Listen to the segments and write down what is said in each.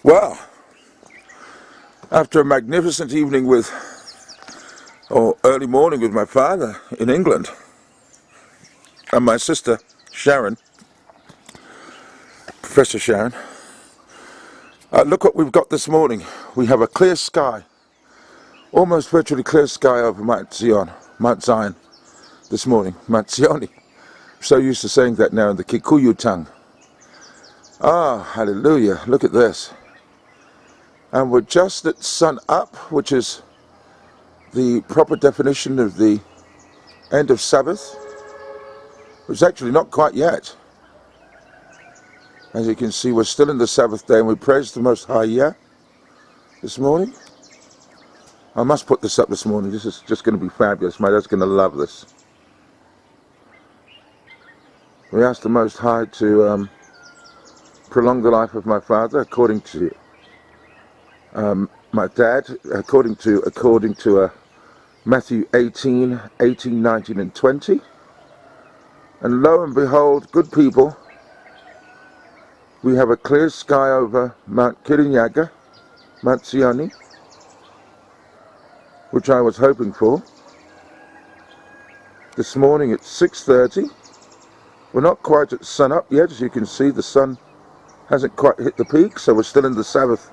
Well, after a magnificent evening or early morning with my father in England, and my sister Sharon, Professor Sharon, look what we've got this morning. We have a clear sky, almost virtually clear sky over Mt Tsion this morning. Mt Tsion. So used to saying that now in the Kikuyu tongue. Ah, hallelujah, look at this. And we're just at sun up, which is the proper definition of the end of Sabbath. It's actually not quite yet. As you can see, we're still in the Sabbath day, and we praise the Most High this morning. I must put this up this morning. This is just going to be fabulous. My dad's going to love this. We ask the Most High to prolong the life of my father, according to my dad, according to Matthew 18, 19, and 20. And lo and behold, good people, we have a clear sky over Mount Tsion, which I was hoping for. This morning at 6:30. We're not quite at sun up yet. As you can see, the sun hasn't quite hit the peak, so we're still in the Sabbath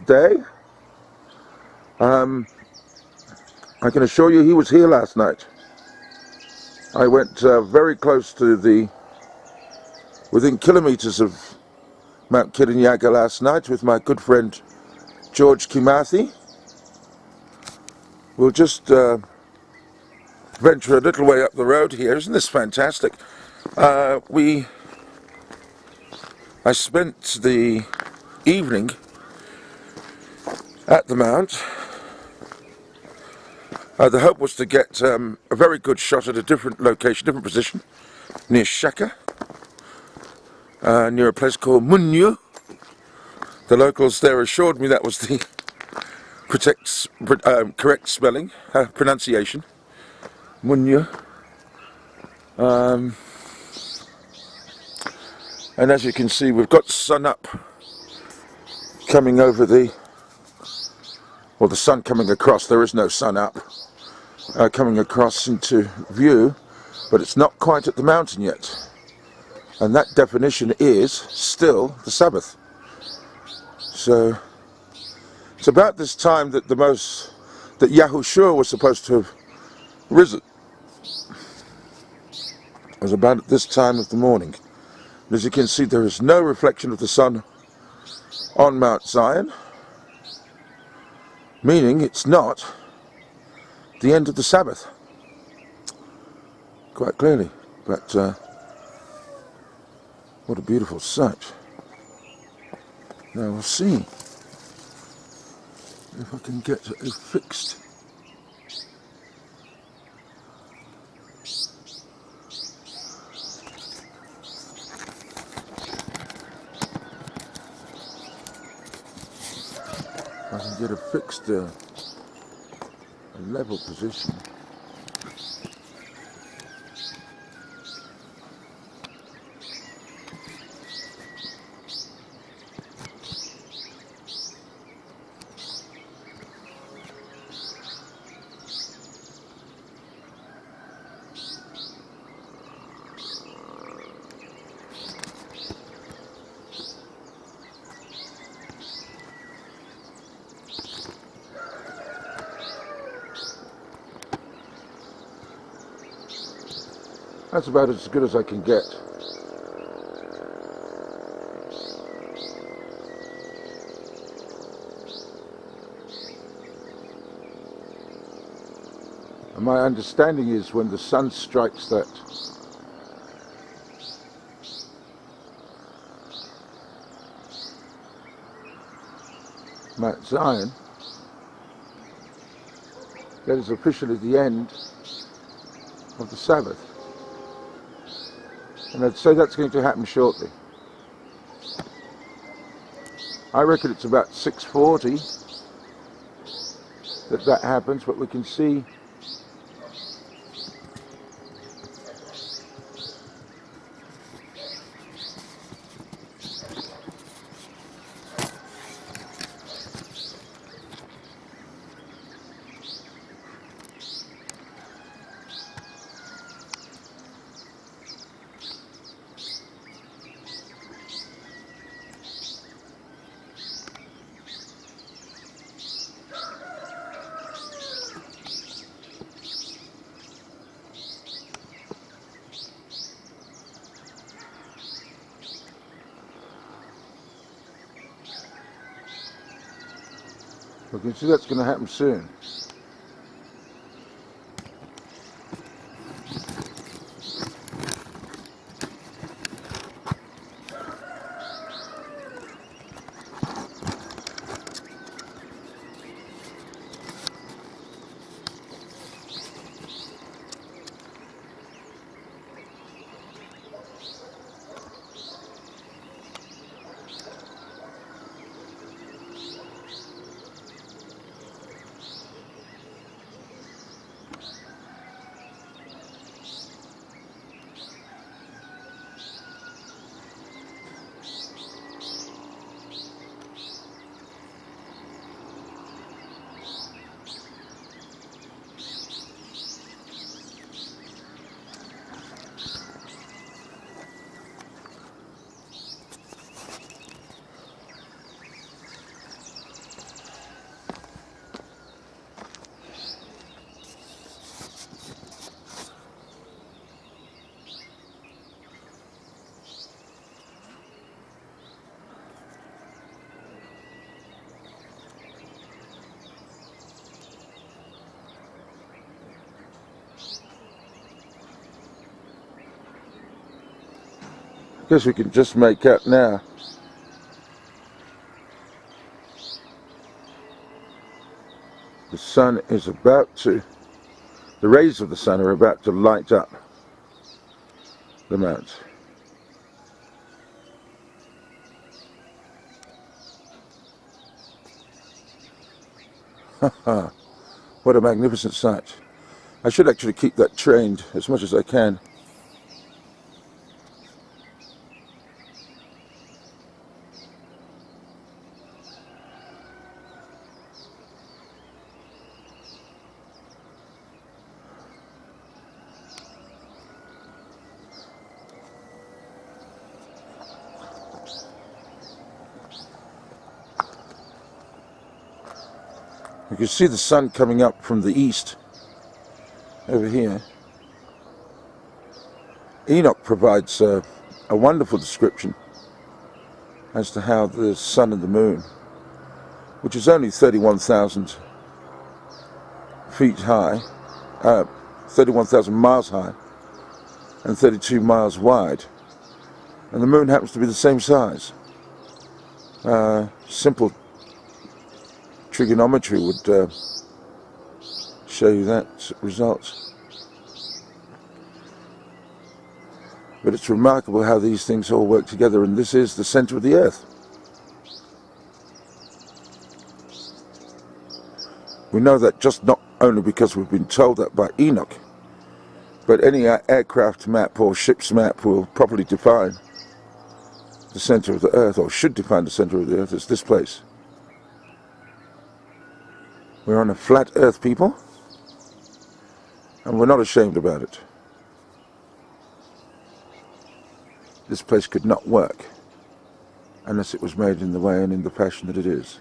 day. I can assure you he was here last night. I went very close to within kilometers of Mount Kirinyaga last night with my good friend George Kimathi. We'll just venture a little way up the road here. Isn't this fantastic? I spent the evening at the mount. The hope was to get a very good shot at a different location, different position, near Shaka, near a place called Munyu. The locals there assured me that was the correct spelling, pronunciation, Munyu. And as you can see, we've got sun up coming over the sun coming across. There is no sun up coming across into view, but it's not quite at the mountain yet. And that definition is still the Sabbath. So it's about this time that that Yahushua was supposed to have risen. It was about at this time of the morning. And as you can see, there is no reflection of the sun on Mt Tsion, meaning it's not the end of the Sabbath, quite clearly. But what a beautiful sight. Now we'll see if I can get it fixed. I can get a fixed, a level position. That's about as good as I can get. And my understanding is when the sun strikes that Mt Tsion, that is officially the end of the Sabbath. And I'd say that's going to happen shortly. I reckon it's about 6:40 that happens, but we can see We can see that's going to happen soon. I guess we can just make out now. The sun is about to, the rays of the sun are about to light up the mount. Haha, what a magnificent sight. I should actually keep that trained as much as I can. You can see the sun coming up from the east over here. Enoch provides a wonderful description as to how the sun and the moon, which is only 31,000 feet high, 31,000 miles high and 32 miles wide, and the moon happens to be the same size. Simple trigonometry would show you that result. But it's remarkable how these things all work together, and this is the center of the earth. We know that just not only because we've been told that by Enoch, but any aircraft map or ship's map will properly define the center of the earth, or should define the center of the earth as this place. We're on a flat earth, people, and we're not ashamed about it. This place could not work unless it was made in the way and in the fashion that it is.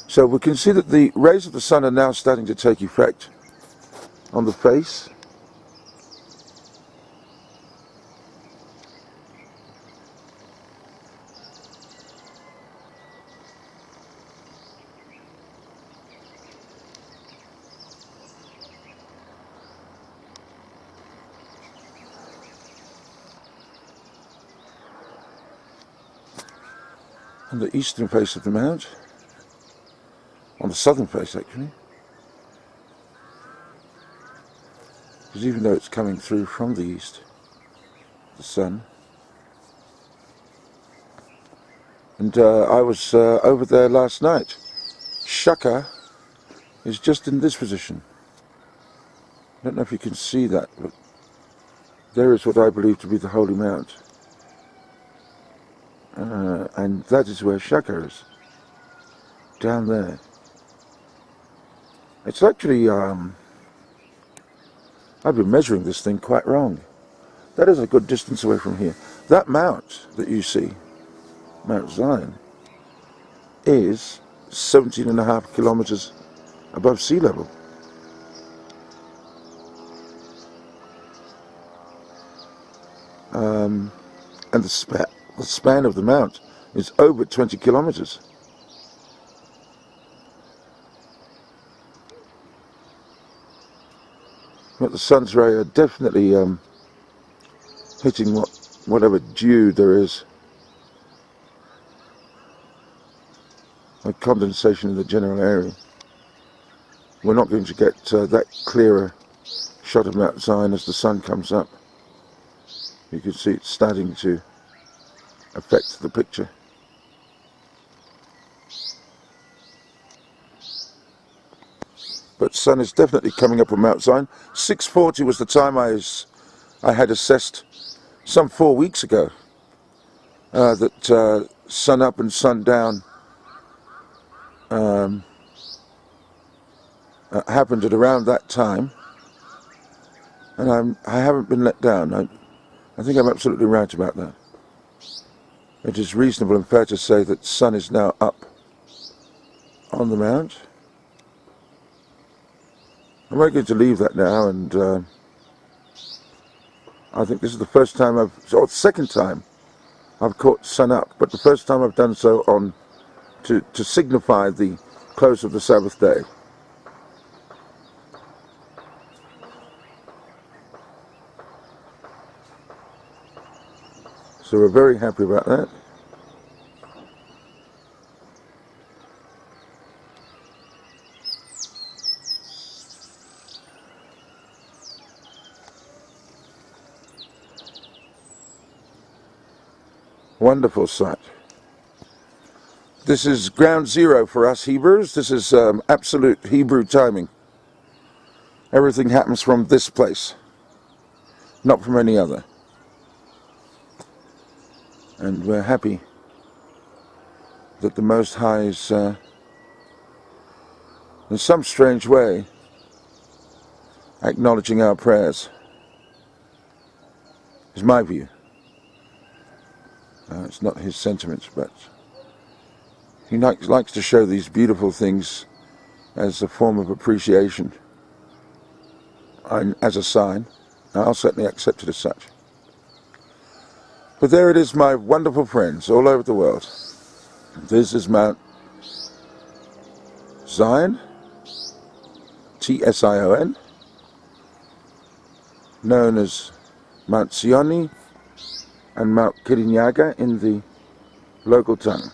So we can see that the rays of the sun are now starting to take effect on the face. On the eastern face of the mount, on the southern face actually, because even though it's coming through from the east, the sun, and I was over there last night. Shaka is just in this position. I don't know if you can see that, but there is what I believe to be the Holy Mount. And that is where Shaka is, down there. It's actually, I've been measuring this thing quite wrong. That is a good distance away from here. That mount that you see, Mt Tsion, is 17.5 kilometers above sea level. And the span of the mount is over 20 kilometers. But the sun's rays are definitely hitting whatever dew there is. A condensation in the general area. We're not going to get that clearer shot of Mt Tsion as the sun comes up. You can see it's starting to affect the picture. But sun is definitely coming up on Mt Tsion. 6:40 was the time I had assessed some 4 weeks ago that sun up and sun down happened at around that time, and I haven't been let down. I think I'm absolutely right about that. It is reasonable and fair to say that sun is now up on the mount. I'm not going to leave that now, and I think this is the first time or second time I've caught sun up, but the first time I've done so to signify the close of the Sabbath day. So we're very happy about that. Wonderful sight. This is ground zero for us Hebrews. This is absolute Hebrew timing. Everything happens from this place, not from any other. And we're happy that the Most High is, in some strange way, acknowledging our prayers. Is my view. It's not his sentiments, but he likes to show these beautiful things as a form of appreciation and as a sign. I'll certainly accept it as such. But there it is, my wonderful friends all over the world. This is Mt Tsion, Tsion, known as Mt Tsion and Mount Kirinyaga in the local tongue.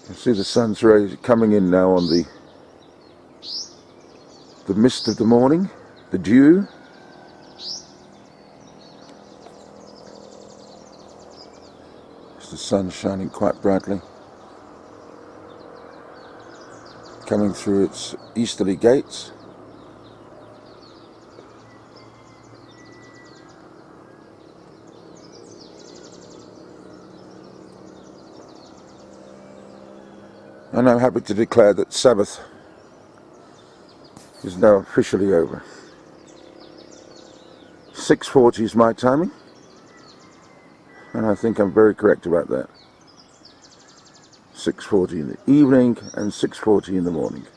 You see the sun's rays coming in now on the mist of the morning, the dew. The sun shining quite brightly, coming through its easterly gates. And I'm happy to declare that Sabbath is now officially over. 6:40 is my timing. And I think I'm very correct about that. 6:40 in the evening and 6:40 in the morning.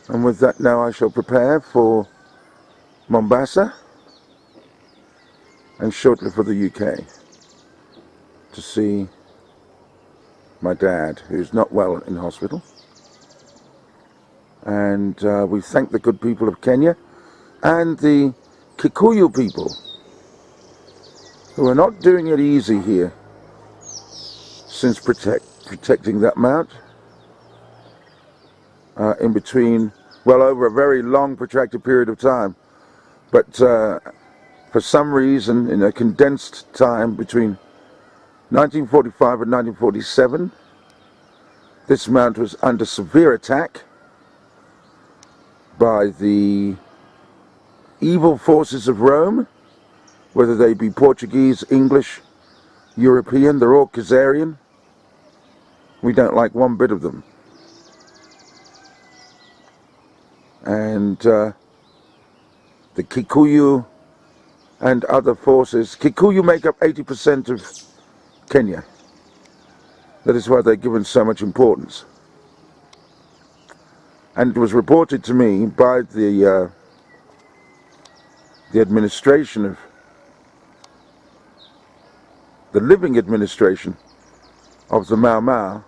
And with that now I shall prepare for Mombasa and shortly for the UK to see my dad, who's not well in hospital. And we thank the good people of Kenya and the Kikuyu people who are not doing it easy here since protecting that mount in between, well, over a very long protracted period of time, but for some reason in a condensed time between 1945 and 1947 this mount was under severe attack by the evil forces of Rome, whether they be Portuguese, English, European. They're all Khazarian. We don't like one bit of them. And the Kikuyu and other forces. Kikuyu make up 80% of Kenya. That is why they're given so much importance. And it was reported to me by the the administration of the living administration of the Mau Mau,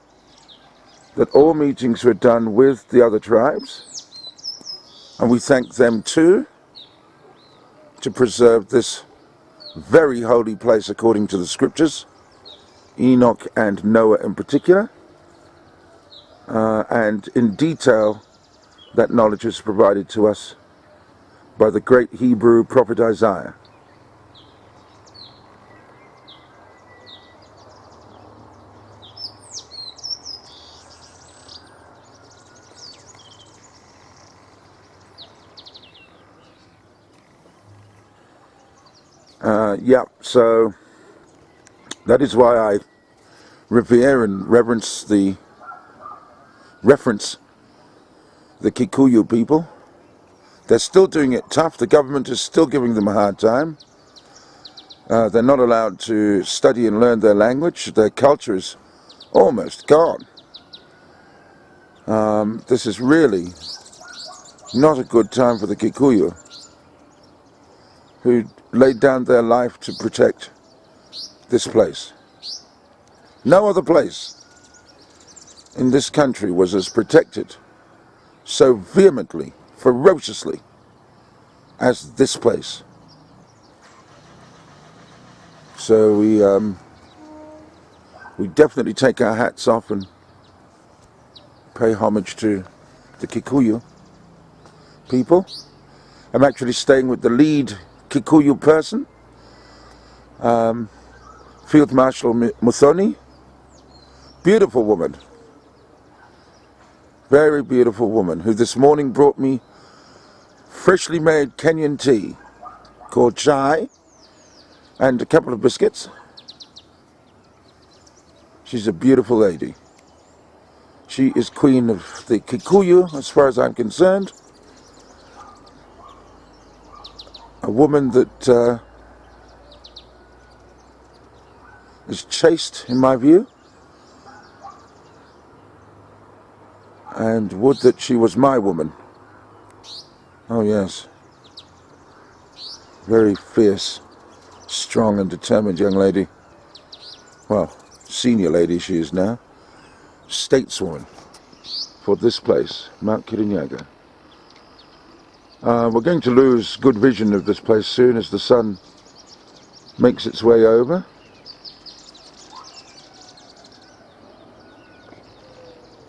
that all meetings were done with the other tribes, and we thank them too to preserve this very holy place according to the scriptures, Enoch and Noah in particular, and in detail that knowledge is provided to us by the great Hebrew prophet Isaiah. So that is why I revere and reverence the Kikuyu people. They're still doing it tough. The government is still giving them a hard time. They're not allowed to study and learn their language. Their culture is almost gone. This is really not a good time for the Kikuyu, who laid down their life to protect this place. No other place in this country was as protected so vehemently, ferociously, as this place. So we definitely take our hats off and pay homage to the Kikuyu people. I'm actually staying with the lead Kikuyu person, Field Marshal Muthoni. Beautiful woman, very beautiful woman, who this morning brought me freshly made Kenyan tea called chai and a couple of biscuits. She's a beautiful lady. She is queen of the Kikuyu, as far as I'm concerned. A woman that is chaste, in my view, and would that she was my woman. Oh yes, very fierce, strong and determined young lady. Well, senior lady she is now, stateswoman for this place, Mount Kirinyaga. We're going to lose good vision of this place soon as the sun makes its way over.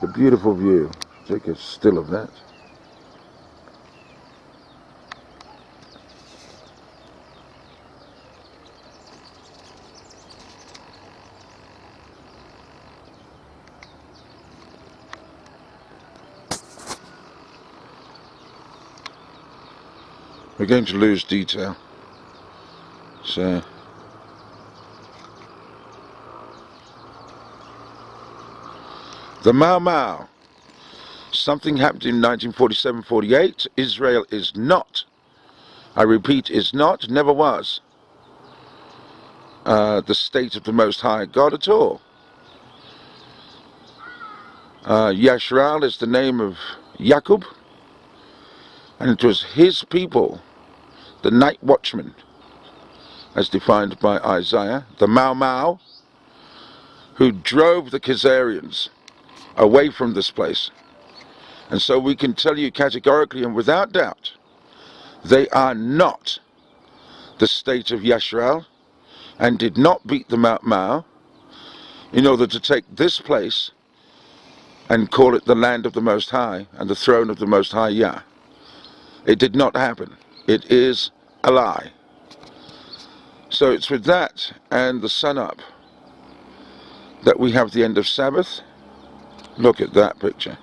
The beautiful view. Take a still of that. We're going to lose detail. So the Mau Mau. Something happened in 1947-48. Israel is not, I repeat, is not, never was, the state of the Most High God at all. Yashral is the name of Jacob, and it was his people, the night watchmen, as defined by Isaiah, the Mau Mau, who drove the Khazarians away from this place. And so we can tell you categorically and without doubt, they are not the state of Yashral, and did not beat the Mau Mau in order to take this place and call it the land of the Most High and the throne of the Most High Yah. It did not happen. It is a lie. So it's with that and the sun up that we have the end of Sabbath. Look at that picture.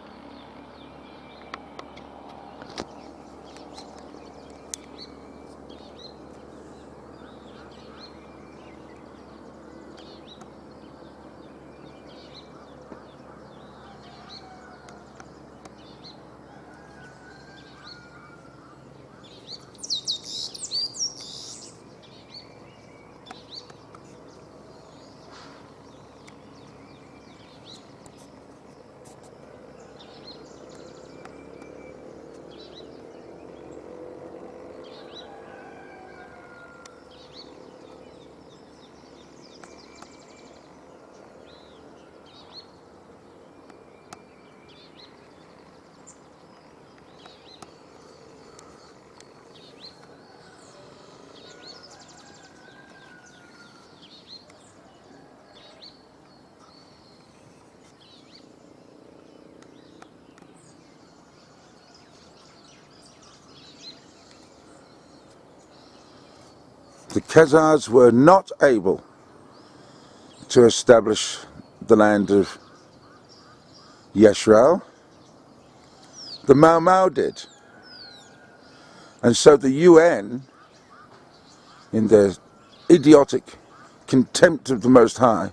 the Khazars were not able to establish the land of Yisrael. The Mau Mau did. And so the UN, in their idiotic contempt of the Most High,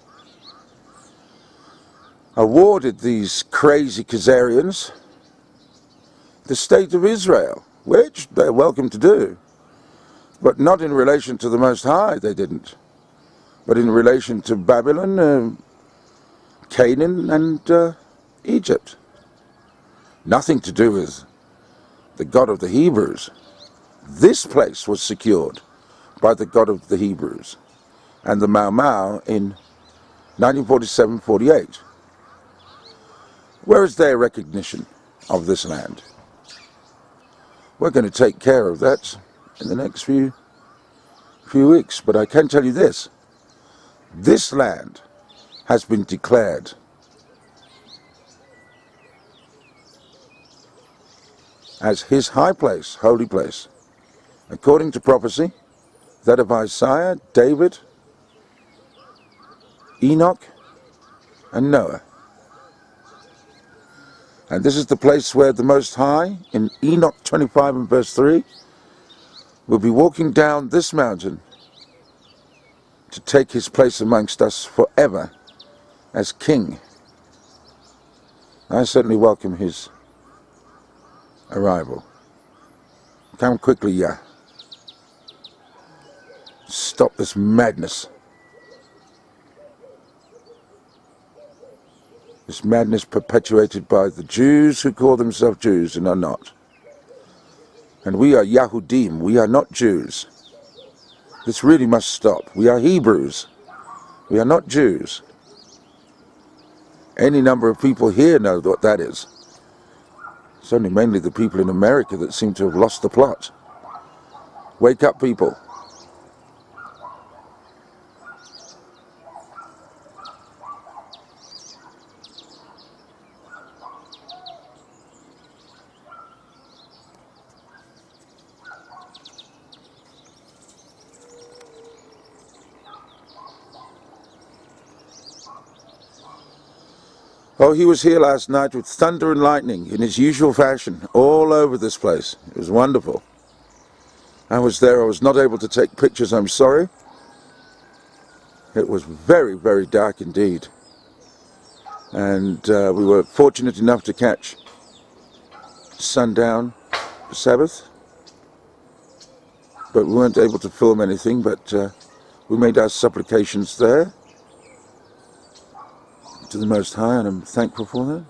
awarded these crazy Khazarians the state of Israel, which they're welcome to do, but not in relation to the Most High, they didn't, but in relation to Babylon, Canaan, and Egypt. Nothing to do with the God of the Hebrews. This place was secured by the God of the Hebrews and the Mau Mau in 1947-48. Where is their recognition of this land? We're going to take care of that in the next few weeks. But I can tell you this. This land has been declared as his high place, holy place, according to prophecy, that of Isaiah, David, Enoch, and Noah. And this is the place where the Most High, in Enoch 25 and verse 3, will be walking down this mountain to take his place amongst us forever as king. I certainly welcome his arrival. Come quickly, Yah. Stop this madness. This madness perpetuated by the Jews who call themselves Jews and are not. And we are Yahudim, we are not Jews. This really must stop. We are Hebrews. We are not Jews. Any number of people here know what that is. It's only mainly the people in America that seem to have lost the plot. Wake up, people. Oh, he was here last night with thunder and lightning in his usual fashion, all over this place. It was wonderful. I was there. I was not able to take pictures, I'm sorry. It was very, very dark indeed. And we were fortunate enough to catch sundown for Sabbath. But we weren't able to film anything, but we made our supplications there to the Most High, and I'm thankful for that.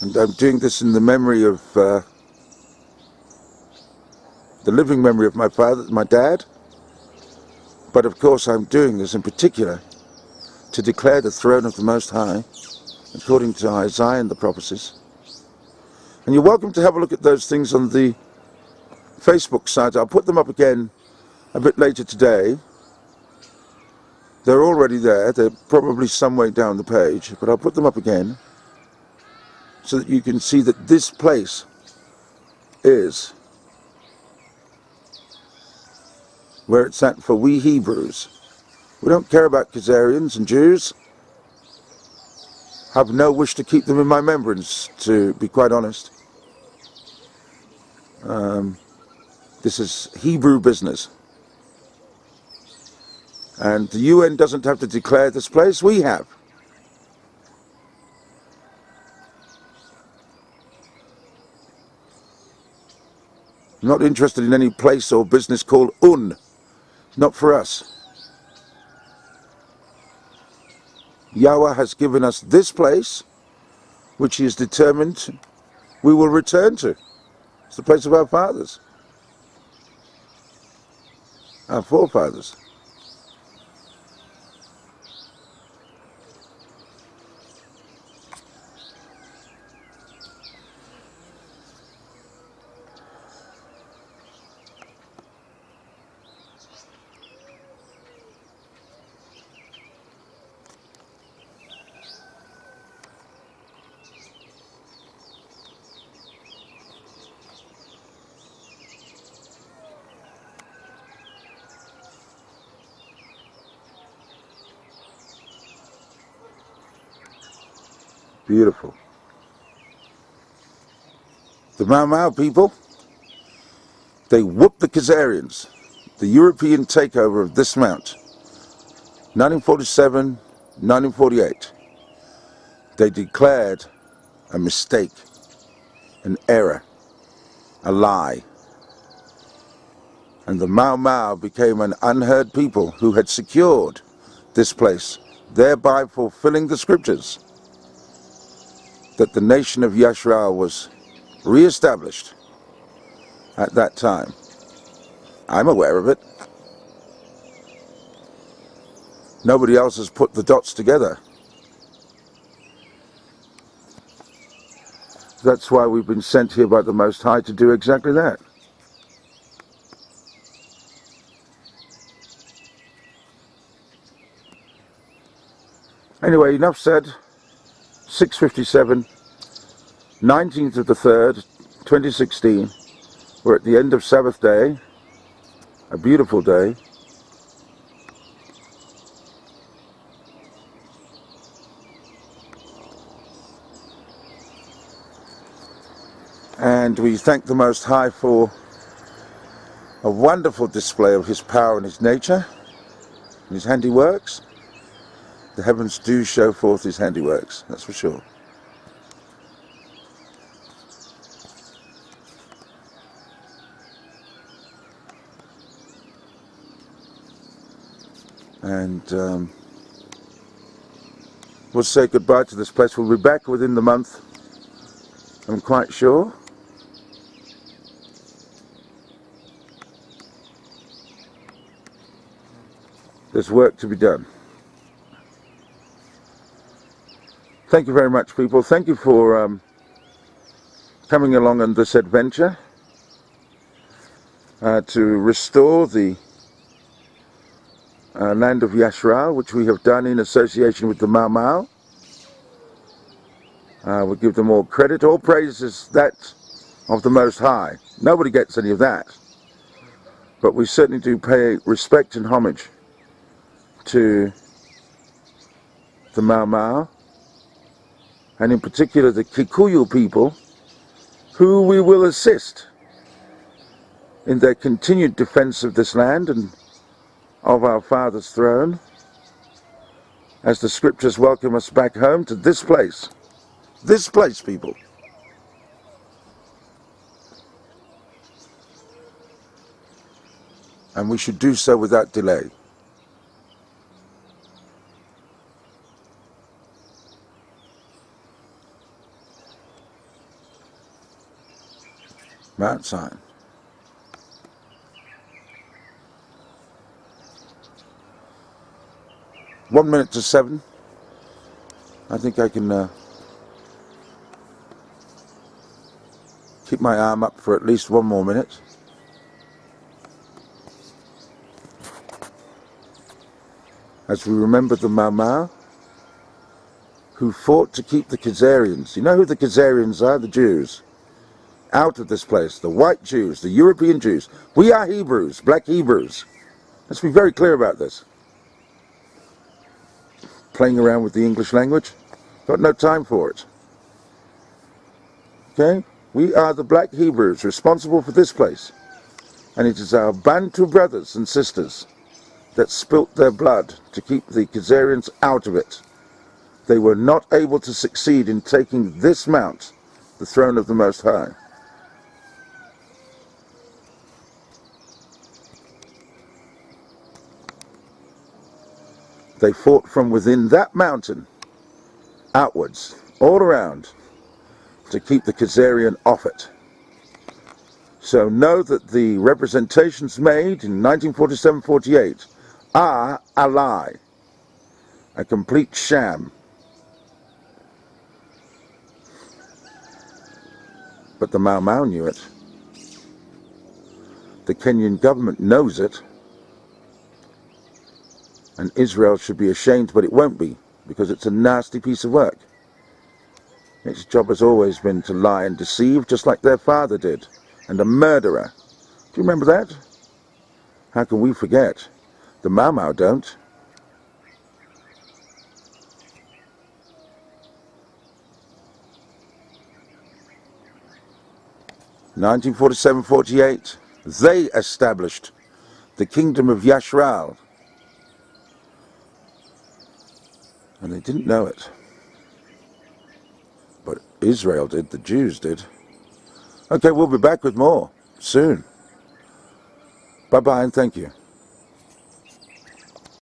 And I'm doing this in the memory of, the living memory of my father, my dad. But of course I'm doing this in particular to declare the throne of the Most High, according to Isaiah and the prophecies. And you're welcome to have a look at those things on the Facebook site. I'll put them up again a bit later today. They're already there. They're probably some way down the page, but I'll put them up again so that you can see that this place is where it's at for we Hebrews. We don't care about Khazarians and Jews. I have no wish to keep them in my remembrance, to be quite honest. This is Hebrew business. And the UN doesn't have to declare this place, we have. I'm not interested in any place or business called Un. Not for us. Yahweh has given us this place, which he is determined we will return to. It's the place of our fathers, our forefathers. Beautiful. The Mau Mau people, they whooped the Khazarians. The European takeover of this mount. 1947, 1948. They declared a mistake, an error, a lie. And the Mau Mau became an unheard people who had secured this place, thereby fulfilling the scriptures that the nation of Yashrael was re-established at that time. I'm aware of it. Nobody else has put the dots together. That's why we've been sent here by the Most High to do exactly that. Anyway, enough said. 6:57, 19th of the 3rd, 2016. We're at the end of Sabbath day. A beautiful day. And we thank the Most High for a wonderful display of His power and His nature, and His handiworks. The heavens do show forth His handiworks, that's for sure. And we'll say goodbye to this place. We'll be back within the month, I'm quite sure. There's work to be done. Thank you very much, people. Thank you for coming along on this adventure to restore the land of Yashrael, which we have done in association with the Mau Mau. We give them all credit. All praise is that of the Most High. Nobody gets any of that. But we certainly do pay respect and homage to the Mau Mau, and in particular the Kikuyu people, who we will assist in their continued defense of this land and of our Father's throne, as the scriptures welcome us back home to this place, people. And we should do so without delay. Mt Tsion. One minute to 7. I think I can keep my arm up for at least one more minute. As we remember the Mau Mau, who fought to keep the Khazarians. You know who the Khazarians are? The Jews. Out of this place. The white Jews, the European Jews. We are Hebrews, black Hebrews. Let's be very clear about this. Playing around with the English language. Got no time for it. Okay? We are the black Hebrews responsible for this place. And it is our Bantu brothers and sisters that spilt their blood to keep the Khazarians out of it. They were not able to succeed in taking this mount, the throne of the Most High. They fought from within that mountain, outwards, all around, to keep the Khazarian off it. So know that the representations made in 1947-48 are a lie, a complete sham. But the Mau Mau knew it. The Kenyan government knows it. And Israel should be ashamed, but it won't be, because it's a nasty piece of work. Its job has always been to lie and deceive, just like their father did, and a murderer. Do you remember that? How can we forget? The Mau Mau don't. 1947-48, they established the kingdom of Yashral. And they didn't know it. But Israel did, the Jews did. Okay, we'll be back with more soon. Bye-bye and thank you.